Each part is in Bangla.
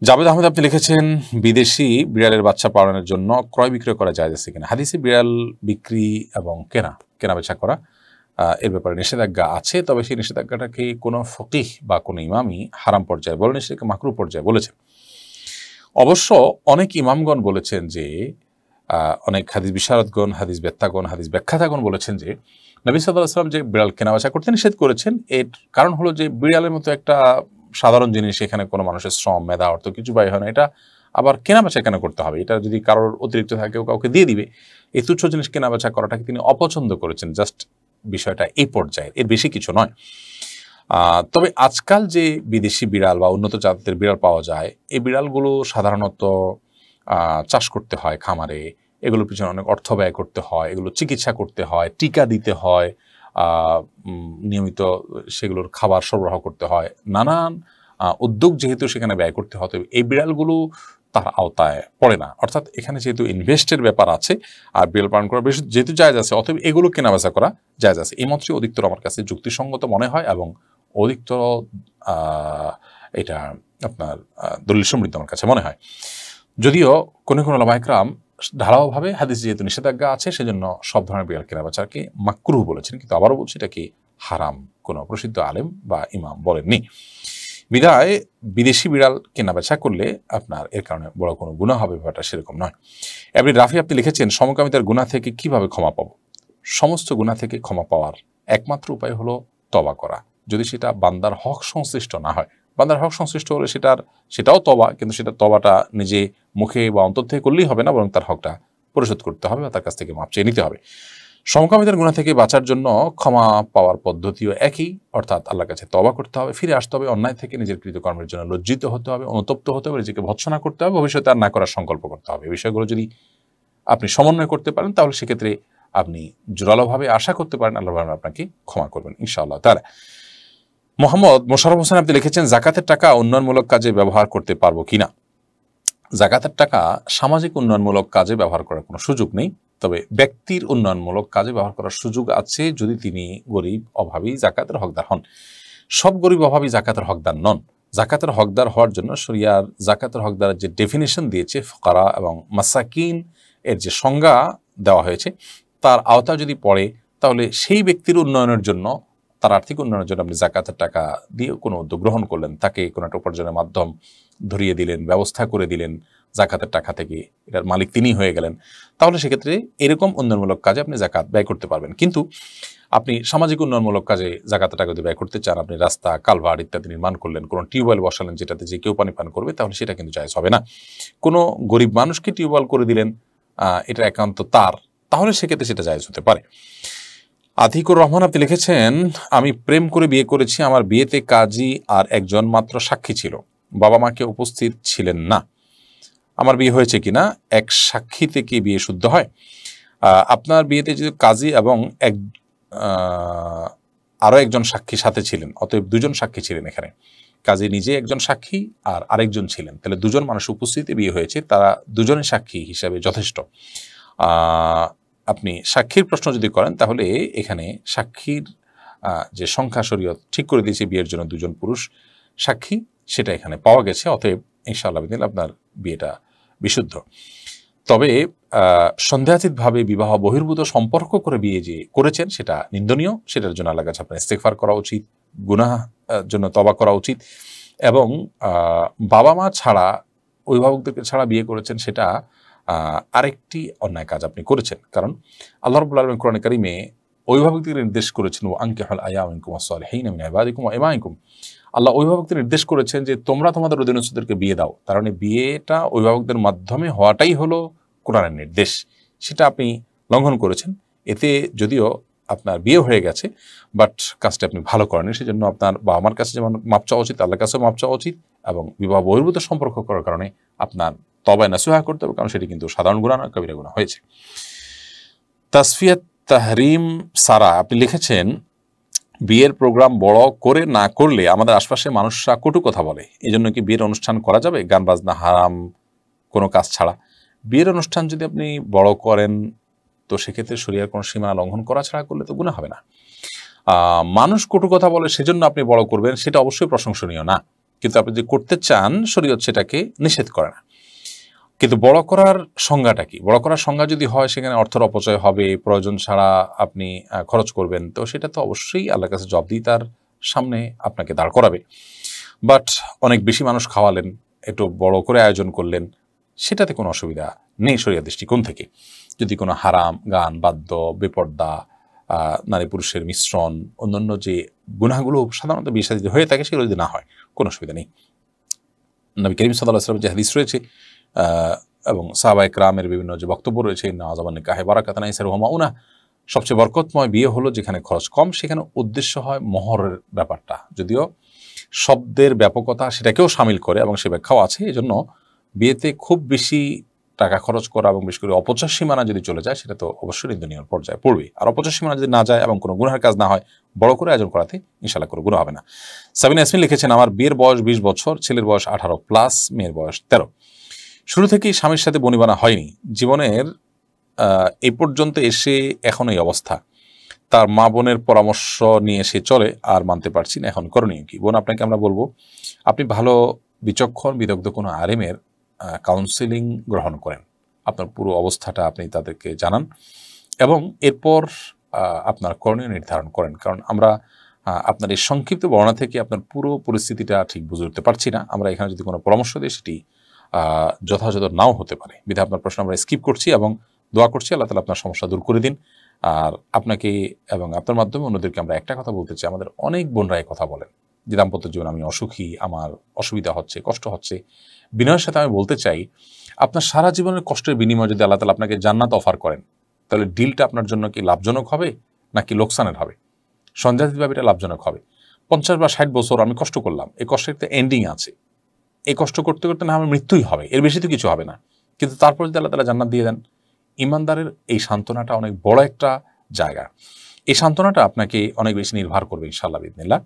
জাভেদ আহমেদ আপনি লিখেছেন, বিদেশি বিড়ালের বাচ্চা পালনের জন্য ক্রয় বিক্রয় করা যায় আছে কিনা? হাদিসে বিড়াল বিক্রি এবং কেনা বেচা করা এর ব্যাপারে নিষেধাজ্ঞা আছে, তবে সেই নিষেধাজ্ঞাটাকে কোনো ফকিহ বা কোনো ইমামই হারাম পর্যায়ে বলেন, সেটাকে মাকরু পর্যায়ে বলেছেন। অবশ্য অনেক ইমামগণ বলেছেন যে, অনেক হাদিস বিশারদগণ, হাদিস বেত্তাগণ, হাদিস ব্যাখ্যাতাগণ বলেছেন যে নবী সাল্লাল্লাহু আলাইহি ওয়াসাল্লাম যে বিড়াল কেনাবেচা করতে নিষেধ করেছেন, এর কারণ হলো যে বিড়ালের মতো একটা সাধারণ জিনিস, এখানে কোনো মানুষের শ্রম মেধা অর্থ কিছু ব্যয় হয় না, এটা আবার কেনাবেচা কেন করতে হবে? এটা যদি কারোর অতিরিক্ত থাকে কাউকে দিয়ে দিবে, এই তুচ্ছ জিনিস কেনাবেচা করাটাকে তিনি অপছন্দ করেছেন। জাস্ট বিষয়টা এই পর্যায়ে, এর বেশি কিছু নয়। তবে আজকাল যে বিদেশি বিড়াল বা উন্নত জাতের বিড়াল পাওয়া যায়, এই বিড়ালগুলো সাধারণত চাষ করতে হয় খামারে, এগুলোর পিছনে অনেক অর্থ ব্যয় করতে হয়, এগুলো চিকিৎসা করতে হয়, টিকা দিতে হয়, নিয়মিত সেগুলোর খাবার সরবরাহ করতে হয়, নানান উদ্যোগ যেহেতু সেখানে ব্যয় করতে হতে, এই বিড়ালগুলো তার আওতায় পড়ে না। অর্থাৎ এখানে যেহেতু ইনভেস্টের ব্যাপার আছে আর বিড়াল পালন করা বেশ যেহেতু জায়েজ আছে, অতএব এগুলো কেনাবেচা করা জায়েজ আছে। এই মতটি অধিকতর আমার কাছে যুক্তিসঙ্গত মনে হয় এবং অধিকতর এটা আপনার দলিল সমৃদ্ধ আমার কাছে মনে হয়। যদিও কোনো ওলামা ইকরাম ঢালাওভাবে হাদিস যেহেতু নিষেধাজ্ঞা আছে, সেজন্য সব ধরনের বিড়াল কেনাবেচাকে মাকরুহ বলেছেন, কিন্তু আবারও বলছি এটা কি হারাম কোনো প্রসিদ্ধ আলেম বা ইমাম বলেননি। বিদায় বিদেশি বিড়াল কেনাবেচা করলে আপনার এর কারণে বড় কোনো গুনাহ হবে ব্যাপারটা সেরকম নয়। এমনি রাফি আপনি লিখেছেন, সমকামিতার গুনাহ থেকে কিভাবে ক্ষমা পাবো? সমস্ত গুনাহ থেকে ক্ষমা পাওয়ার একমাত্র উপায় হলো তওবা করা, যদি সেটা বান্দার হক সংশ্লিষ্ট না হয়। বান্দার হক সংশ্লিষ্ট হলে সেটাও তওবা, কিন্তু সেটা তওবাটা নিজে মুখে বা অন্তর থেকে করলেই হবে না, বরং তার হকটা পরিশোধ করতে হবে বা তার কাছ থেকে মাপ চেয়ে নিতে হবে। সমকামিতার গুনাহ থেকে বাঁচার জন্য ক্ষমা পাওয়ার পদ্ধতিও একই, অর্থাৎ আল্লাহর কাছে তওবা করতে হবে, ফিরে আসতে হবে, অন্যায় থেকে নিজের কৃতকর্মের জন্য লজ্জিত হতে হবে, অনুতপ্ত হতে হবে, নিজেকে ভৎসনা করতে হবে, ভবিষ্যতে আর না করার সংকল্প করতে হবে। এই বিষয়গুলো যদি আপনি সমন্বয় করতে পারেন, তাহলে সেক্ষেত্রে আপনি জোরালোভাবে আশা করতে পারেন আল্লাহ আপনাকে ক্ষমা করবেন ইনশাআল্লাহ তাআলা। মোহাম্মদ মোশাররফ হোসেন আপনি লিখেছেন, যাকাতের টাকা উন্নয়নমূলক কাজে ব্যবহার করতে পারবো কিনা? যাকাতের টাকা সামাজিক উন্নয়নমূলক কাজে ব্যবহার করার কোনো সুযোগ নেই, তবে ব্যক্তির উন্নয়নমূলক কাজে ব্যবহার করার সুযোগ আছে যদি তিনি গরিব অভাবী জাকাতের হকদার হন। সব গরিব অভাবী জাকাতের হকদার নন। জাকাতের হকদার হওয়ার জন্য শরিয়ার জাকাতের হকদারের যে ডেফিনেশন দিয়েছে, ফুকারা এবং মাসাকিন এর যে সংজ্ঞা দেওয়া হয়েছে, তার আওতা যদি পড়ে, তাহলে সেই ব্যক্তির উন্নয়নের জন্য, তার আর্থিক উন্নয়নের জন্য আপনি জাকাতের টাকা দিয়ে কোনো উদ্যোগ গ্রহণ করলেন, তাকে কোনো একটা উপার্জনের মাধ্যম ধরিয়ে দিলেন, ব্যবস্থা করে দিলেন জাকাতের টাকা থেকে, এটার মালিক তিনি হয়ে গেলেন, তাহলে সেক্ষেত্রে এরকম উন্নয়নমূলক কাজে আপনি জাকাত ব্যয় করতে পারবেন। কিন্তু আপনি সামাজিক উন্নয়নমূলক কাজে জাকাতের টাকা যদি ব্যয় করতে চান, আপনি রাস্তা, কালভার্ট ইত্যাদি নির্মাণ করলেন, কোনো টিউবওয়েল বসালেন যেটাতে যে কেউ পানি পান করবে, তাহলে সেটা কিন্তু জায়েজ হবে না। কোনো গরিব মানুষকে টিউবওয়েল করে দিলেন, এটা একান্ত তার, তাহলে সেক্ষেত্রে সেটা জায়েজ হতে পারে। আতিকুর রহমান আপনি লিখেছেন, আমি প্রেম করে বিয়ে করেছি, আমার বিয়েতে কাজী আর একজন মাত্র সাক্ষী ছিল, বাবা মাকে উপস্থিত ছিলেন না, আমার বিয়ে হয়েছে কিনা? এক সাক্ষীতে কি বিয়ে শুদ্ধ হয়? আপনার বিয়েতে যদি কাজী এবং আরও একজন সাক্ষী সাথে ছিলেন, অতএব দুজন সাক্ষী ছিলেন এখানে, কাজী নিজে একজন সাক্ষী আর আরেকজন ছিলেন, তাহলে দুজন মানুষ উপস্থিতি বিয়ে হয়েছে, তারা দুজনের সাক্ষী হিসাবে যথেষ্ট। আপনি সাক্ষীর প্রশ্ন যদি করেন, তাহলে এখানে সাক্ষীর যে সংখ্যা শরীয়ত ঠিক করে দিয়েছে বিয়ের জন্য দুজন পুরুষ সাক্ষী, সেটা এখানে পাওয়া গেছে, অতএব ইনশাআল্লাহ আপনার বিয়েটা বিশুদ্ধ। তবে সন্দেহাতীতভাবে বিবাহ বহির্ভূত সম্পর্ক করে বিয়ে যে করেছেন, সেটা নিন্দনীয়, সেটার জন্য আল্লাহর কাছে আপনার ইস্তেগফার করা উচিত, গুনাহ জন্য তওবা করা উচিত, এবং বাবা মা ছাড়া, অভিভাবকদেরকে ছাড়া বিয়ে করেছেন, সেটা আরেকটি অন্যায় কাজ আপনি করেছেন। কারণ আল্লাহ রাব্বুল আলামিন কোরআনে কারিমে অভিভাবকদের নির্দেশ করেছেন, ওয়া আনকিহুল আয়ামা মিনকুম ওয়াস-সালিহিনা মিন ইবাদিকুম ওয়া ইমাইকুম, আল্লাহ অভিভাবকদের নির্দেশ করেছেন যে তোমরা তোমাদের অধীনস্থদেরকে বিয়ে দাও। তার মানে বিয়েটা অভিভাবকদের মাধ্যমে হওয়াটাই হলো কোরআনের নির্দেশ, সেটা আপনি লঙ্ঘন করেছেন। এতে যদিও আপনার বিয়ে হয়ে গেছে, বাট কাজটা আপনি ভালো করেন, সেজন্য আপনার বাবা মার কাছে যেমন মাপ চাওয়া উচিত, আল্লাহর কাছেও মাপ চাওয়া উচিত, এবং বিবাহ বহির্ভূত সম্পর্ক করার কারণে আপনার তওবা নসিহা করতে হবে, কারণ সেটি কিন্তু সাধারণ গুনাহ না, কবিরা গুনাহ হয়েছে। তাসফিয়াত তাহরিম সারা আপনি লিখেছেন, বিয়ের প্রোগ্রাম বড় করে না করলে আমাদের আশপাশে মানুষরা কটু কথা বলে, এই জন্য কি বিয়ের অনুষ্ঠান করা যাবে গান বাজনা হারাম কোনো কাজ ছাড়া? বিয়ের অনুষ্ঠান যদি আপনি বড় করেন, তো সেক্ষেত্রে শরীয়তের কোনো সীমানা লঙ্ঘন করা ছাড়া করলে তো গুনাহ হবে না। মানুষ কটু কথা বলে সেজন্য আপনি বড় করবেন, সেটা অবশ্যই প্রশংসনীয় না, কিন্তু আপনি যদি করতে চান শরীয়ত সেটাকে নিষেধ করে না। কিন্তু বড় করার সংজ্ঞাটা কি? বড় করার সংজ্ঞা যদি হয় সেখানে অর্থের অপচয় হবে, প্রয়োজন ছাড়া আপনি খরচ করবেন, তো সেটা তো অবশ্যই আল্লাহর কাছে জবাবদিহিতার সামনে আপনাকে দাঁড় করাবে। বাট অনেক বেশি মানুষ খাওয়ালেন, একটু বড় করে আয়োজন করলেন, সেটাতে কোনো অসুবিধা নেই শরীয়ত দৃষ্টিকোণ থেকে। যদি কোনো হারাম, গান, বাদ্য, বেপর্দা, নারী পুরুষের মিশ্রণ, অন্যান্য যে গুনাহগুলো সাধারণত বিয়ে শাদীতে হয়ে থাকে সেগুলো যদি না হয় কোনো অসুবিধা নেই। নবী করিম সাল্লাল্লাহু আলাইহি ওয়াসাল্লাম যে হাদিস রয়েছে এবং সাহাবায়ে কেরামের বিভিন্ন যে বক্তব্য রয়েছে, নাওয়াজাবান নিকাহে বারাকাতুন আইসার ওয়া মাউনা, সবচেয়ে বরকতময় বিয়ে হলো যেখানে খরচ কম, সেখানে উদ্দেশ্য হয় মহরের ব্যাপারটা, যদিও শব্দের ব্যাপকতা সেটাকেও শামিল করে এবং সে ব্যাখ্যাও আছে। এজন্য বিয়েতে খুব বেশি টাকা খরচ করা এবং বিশেষ করে অপচয় সীমানা যদি চলে যায় সেটা তো অবশ্যই নিন্দনীয় পর্যায়ে পড়বে। আর অপচয় সীমানা যদি না যায় এবং কোনো গুনাহের কাজ না হয়, বড় করে আয়োজন করাতে ইনশাআল্লাহ কোনো গুনাহ হবে না। সাবিনা ইয়াসমিন লিখেছেন, আমার বিয়ের বয়স 20 বছর, ছেলের বয়স 18+, মেয়ের বয়স 13। শুরু থেকেই স্বামীর সাথে বনিবনা হয়নি, জীবনের এই পর্যন্ত এসে এখন এই অবস্থা। তার মা বোনের পরামর্শ নিয়ে সে চলে, আর মানতে পারছি না, এখন করণীয় কি? বোন, আপনাকে আমরা বলবো আপনি ভালো বিচক্ষণ বিদগ্ধ কোনো আলেমের কাউন্সেলিং গ্রহণ করেন, আপনার পুরো অবস্থাটা আপনি তাদেরকে জানান এবং এরপর আপনার করণীয় নির্ধারণ করেন। কারণ আমরা আপনার এই সংক্ষিপ্ত বর্ণনা থেকে আপনার পুরো পরিস্থিতিটা ঠিক বুঝে উঠতে পারছি না। আমরা এখানে যদি কোনো পরামর্শ দিই সেটি যথাযথ নাও হতে পারে। বিধায় আপনার প্রশ্ন আমরা স্কিপ করছি এবং দোয়া করছি আল্লাহ তাআলা আপনার সমস্যা দূর করে দিন। আর আপনাকে এবং আপনার মাধ্যমে অন্যদেরকে আমরা একটা কথা বলতে চাই, আমাদের অনেক বোনরা এই কথা বলেন যে দাম্পত্য জীবন আমি অসুখী, আমার অসুবিধা হচ্ছে, কষ্ট হচ্ছে। বিনয়ের সাথে আমি বলতে চাই, আপনার সারা জীবনের কষ্টের বিনিময়ে যদি আল্লাহ তাআলা আপনাকে জান্নাত অফার করেন, তাহলে ডিলটা আপনার জন্য কি লাভজনক হবে নাকি লোকসানের হবে? সন্দেহাতীতভাবে এটা লাভজনক হবে। 50 বা 60 বছর আমি কষ্ট করলাম, এই কষ্টের একটা এন্ডিং আছে। এই কষ্ট করতে করতে না আমার মৃত্যুই হবে, এর বেশি তো কিছু হবে না। কিন্তু তারপর যদি আল্লাহ তাআলা জান্নাত দিয়ে দেন, ইমানদারের এই সান্ত্বনাটা অনেক বড় একটা জায়গা। এই সান্ত্বনাটা আপনাকে অনেক বেশি নির্ভর করবে ইনশাআল্লাহ বিইذনিল্লাহ।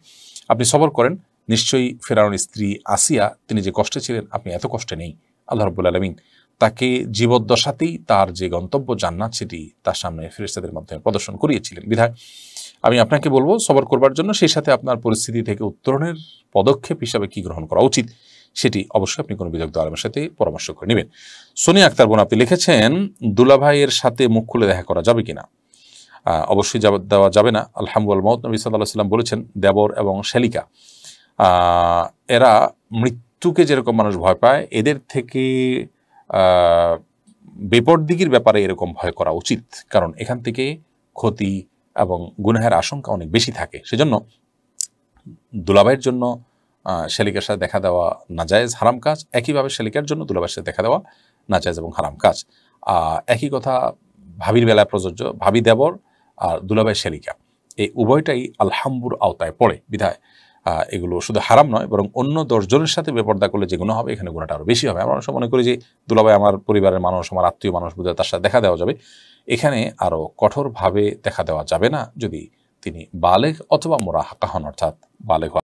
আপনি সবর করেন, নিশ্চয়ই ফেরাউনের স্ত্রী আসিয়া তিনি যে কষ্টে ছিলেন আপনি এত কষ্টে নেই। আল্লাহ রাব্বুল আলামিন তাকে জীবদ্দশাতেই তার যে গন্তব্য জান্নাত সেটি তার সামনে ফেরেশতাদের মাধ্যমে প্রদর্শন করিয়েছিলেন। বিধায় আমি আপনাকে বলবো সবর করবার জন্য, সেই সাথে আপনার পরিস্থিতি থেকে উত্তরণের পদক্ষেপ হিসাবে কি গ্রহণ করা উচিত সেটি অবশ্যই আপনি কোনো বিদগ্ধ আলেমের সাথে পরামর্শ করে নেবেন। সোনিয়া আক্তার বোন, আপনি লিখেছেন দুলাভাইয়ের সাথে মুখ খুলে দেখা করা যাবে কিনা? অবশ্যই দেওয়া যাবে না। আলহামদুলিল্লাহ মওত নবী সাল্লাল্লাহু আলাইহি ওয়াসাল্লাম বলেছেন, দেবর এবং শ্যালিকা এরা মৃত্যুকে যেরকম মানুষ ভয় পায়, এদের থেকে বিপরদিগের ব্যাপারে এরকম ভয় করা উচিত। কারণ এখান থেকে ক্ষতি এবং গুনাহের আশঙ্কা অনেক বেশি থাকে। সেজন্য দুলাভাইয়ের জন্য শ্যালিকার সাথে দেখা দেওয়া নাজায়েজ, হারাম কাজ। একইভাবে শ্যালিকার জন্য দুলাভাইয়ের সাথে দেখা দেওয়া নাজায়েজ এবং হারাম কাজ। একই কথা ভাবির বেলায় প্রযোজ্য। ভাবি দেবর আর দুলাভাই শ্যালিকা এই উভয়টাই আলহামবুর আওতায় পড়ে। বিধায় এগুলো শুধু হারাম নয়, বরং অন্য 10 জনের সাথে বেপরদা করলে যে গুনাহ হবে, এখানে গুনাহটা আরও বেশি হবে। আমরা অনেক সময় মনে করি যে দুলাভাই আমার পরিবারের মানুষ, আমার আত্মীয় মানুষ, বোধহয় তার সাথে দেখা দেওয়া যাবে। এখানে আরও কঠোরভাবে দেখা দেওয়া যাবে না যদি তিনি বালেগ অথবা মুরাহাকা হন, অর্থাৎ বালেগ